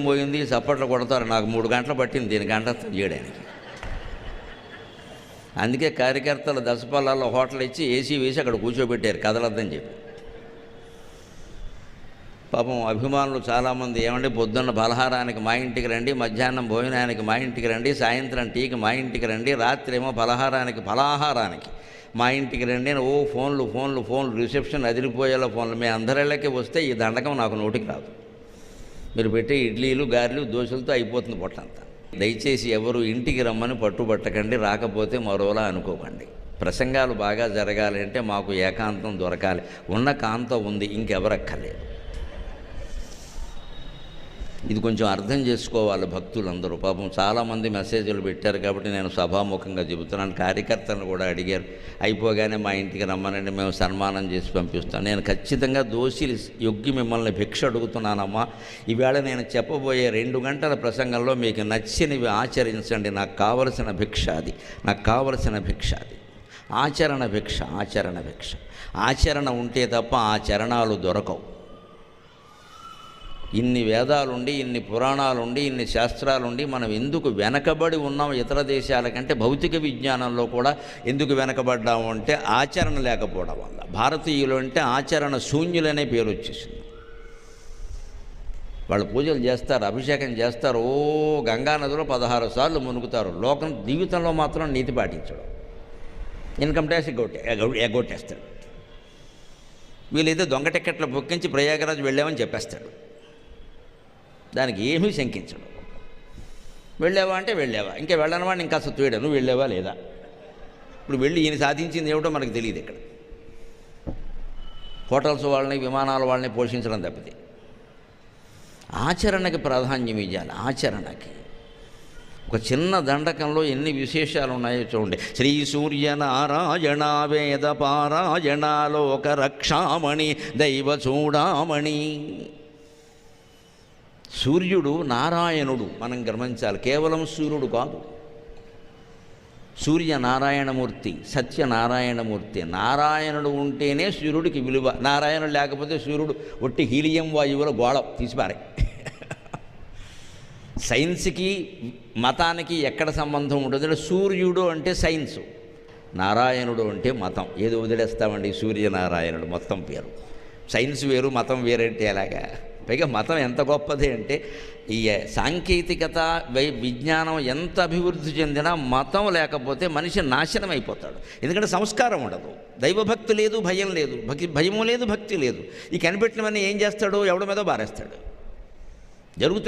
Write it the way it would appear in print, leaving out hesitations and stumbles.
పోయింది చప్పట్లు కొడతారు. నాకు 3 గంటలు పట్టింది దీని గంట చేయడానికి. అందుకే కార్యకర్తలు దశపల్లాల్లో హోటల్ ఇచ్చి ఏసీ వేసి అక్కడ కూర్చోబెట్టారు కదలద్దని చెప్పి. పాపం అభిమానులు చాలామంది ఏమంటే పొద్దున్న పలహారానికి మా ఇంటికి రండి, మధ్యాహ్నం భోజనానికి మా ఇంటికి రండి, సాయంత్రం టీకి మా ఇంటికి రండి, రాత్రి ఏమో పలహారానికి మా ఇంటికి రండి అని ఫోన్లు రిసెప్షన్ అదిరిపోయేలా ఫోన్లు. మేము అందరిళ్ళకి వస్తే ఈ దండకం నాకు నోటికి రాదు. మీరు పెట్టే ఇడ్లీలు గారెలు దోశలతో అయిపోతుంది పొట్టంతా. దయచేసి ఎవరు ఇంటికి రమ్మని పట్టుబట్టకండి, రాకపోతే మరోలా అనుకోకండి. ప్రసంగాలు బాగా జరగాలి అంటే మాకు ఏకాంతం దొరకాలి. ఉన్న కాంతం ఉంది, ఇంకెవరక్కర్లేదు. ఇది కొంచెం అర్థం చేసుకోవాలి భక్తులందరూ. పాపం చాలామంది మెసేజ్లు పెట్టారు కాబట్టి నేను సభాముఖంగా చెబుతున్నాను. కార్యకర్తలను కూడా అడిగారు, అయిపోగానే మా ఇంటికి రమ్మనండి, మేము సన్మానం చేసి పంపిస్తాం. నేను ఖచ్చితంగా దోషిలు యొగ్గి మిమ్మల్ని భిక్ష అడుగుతున్నానమ్మా. ఈవేళ నేను చెప్పబోయే 2 గంటల ప్రసంగంలో మీకు నచ్చినవి ఆచరించండి. నాకు కావలసిన భిక్ష అది, ఆచరణ భిక్ష. ఆచరణ ఉంటే తప్ప ఆ చరణాలు దొరకవు. ఇన్ని వేదాలుండి, ఇన్ని పురాణాలుండి, ఇన్ని శాస్త్రాలుండి మనం ఎందుకు వెనకబడి ఉన్నాం ఇతర దేశాల కంటే? భౌతిక విజ్ఞానంలో కూడా ఎందుకు వెనకబడ్డాము అంటే ఆచరణ లేకపోవడం వల్ల. భారతీయులు అంటే ఆచరణ శూన్యులనే పేరు వచ్చేసింది. వాళ్ళు పూజలు చేస్తారు, అభిషేకం చేస్తారు, గంగానదిలో 16 సార్లు మునుగుతారు. జీవితంలో మాత్రం నీతి పాటించడం. ఇన్కమ్ ట్యాక్స్ ఎగ్గొట్టేస్తాడు. వీలైతే దొంగ టికెట్లు బుక్కించి ప్రయాగరాజ్ వెళ్ళామని చెప్పేస్తాడు. దానికి ఏమీ శంకించడు. వెళ్ళావా అంటే వెళ్ళావా, ఇంకా వెళ్ళనవా ఇంకా అసలు తోయడా, నువ్వు వెళ్ళావా లేదా? ఇప్పుడు వెళ్ళి ఈయన సాధించింది ఏమిటో మనకు తెలియదు. ఇక్కడ హోటల్స్ వాళ్ళని, విమానాల వాళ్ళని పోషించడం తప్పితే ఆచరణకి ప్రాధాన్యం ఇవ్వాలి. ఆచరణకి ఒక చిన్న దండకంలో ఎన్ని విశేషాలు ఉన్నాయో చూడండి. శ్రీ సూర్యనారాయణ వేద పారాయణ లోక రక్షామణి దైవ చూడామణి. సూర్యుడు నారాయణుడు మనం గమనించాలి. కేవలం సూర్యుడు కాదు, సూర్యనారాయణమూర్తి, సత్యనారాయణమూర్తి. నారాయణుడు ఉంటేనే సూర్యుడికి విలువ. నారాయణుడు లేకపోతే సూర్యుడు ఒట్టి హీలియం వాయువుల గోళ తీసిపారే. సైన్స్కి మతానికి ఎక్కడ సంబంధం ఉంటుంది? సూర్యుడు అంటే సైన్సు, నారాయణుడు అంటే మతం. ఏదో వదిలేస్తామండి, సూర్యనారాయణుడు మొత్తం పేరు. సైన్స్ వేరు, మతం వేరంటే ఎలాగా? పైగా మతం ఎంత గొప్పది అంటే ఈ సాంకేతికత విజ్ఞానం ఎంత అభివృద్ధి చెందినా మతం లేకపోతే మనిషి నాశనం అయిపోతాడు. ఎందుకంటే సంస్కారం ఉండదు, దైవభక్తి లేదు, భయం లేదు, భయము లేదు, భక్తి లేదు. ఈ కనిపెట్టినవన్నీ ఏం చేస్తాడు? ఎవడి మీద బారేస్తాడు. జరుగుతున్న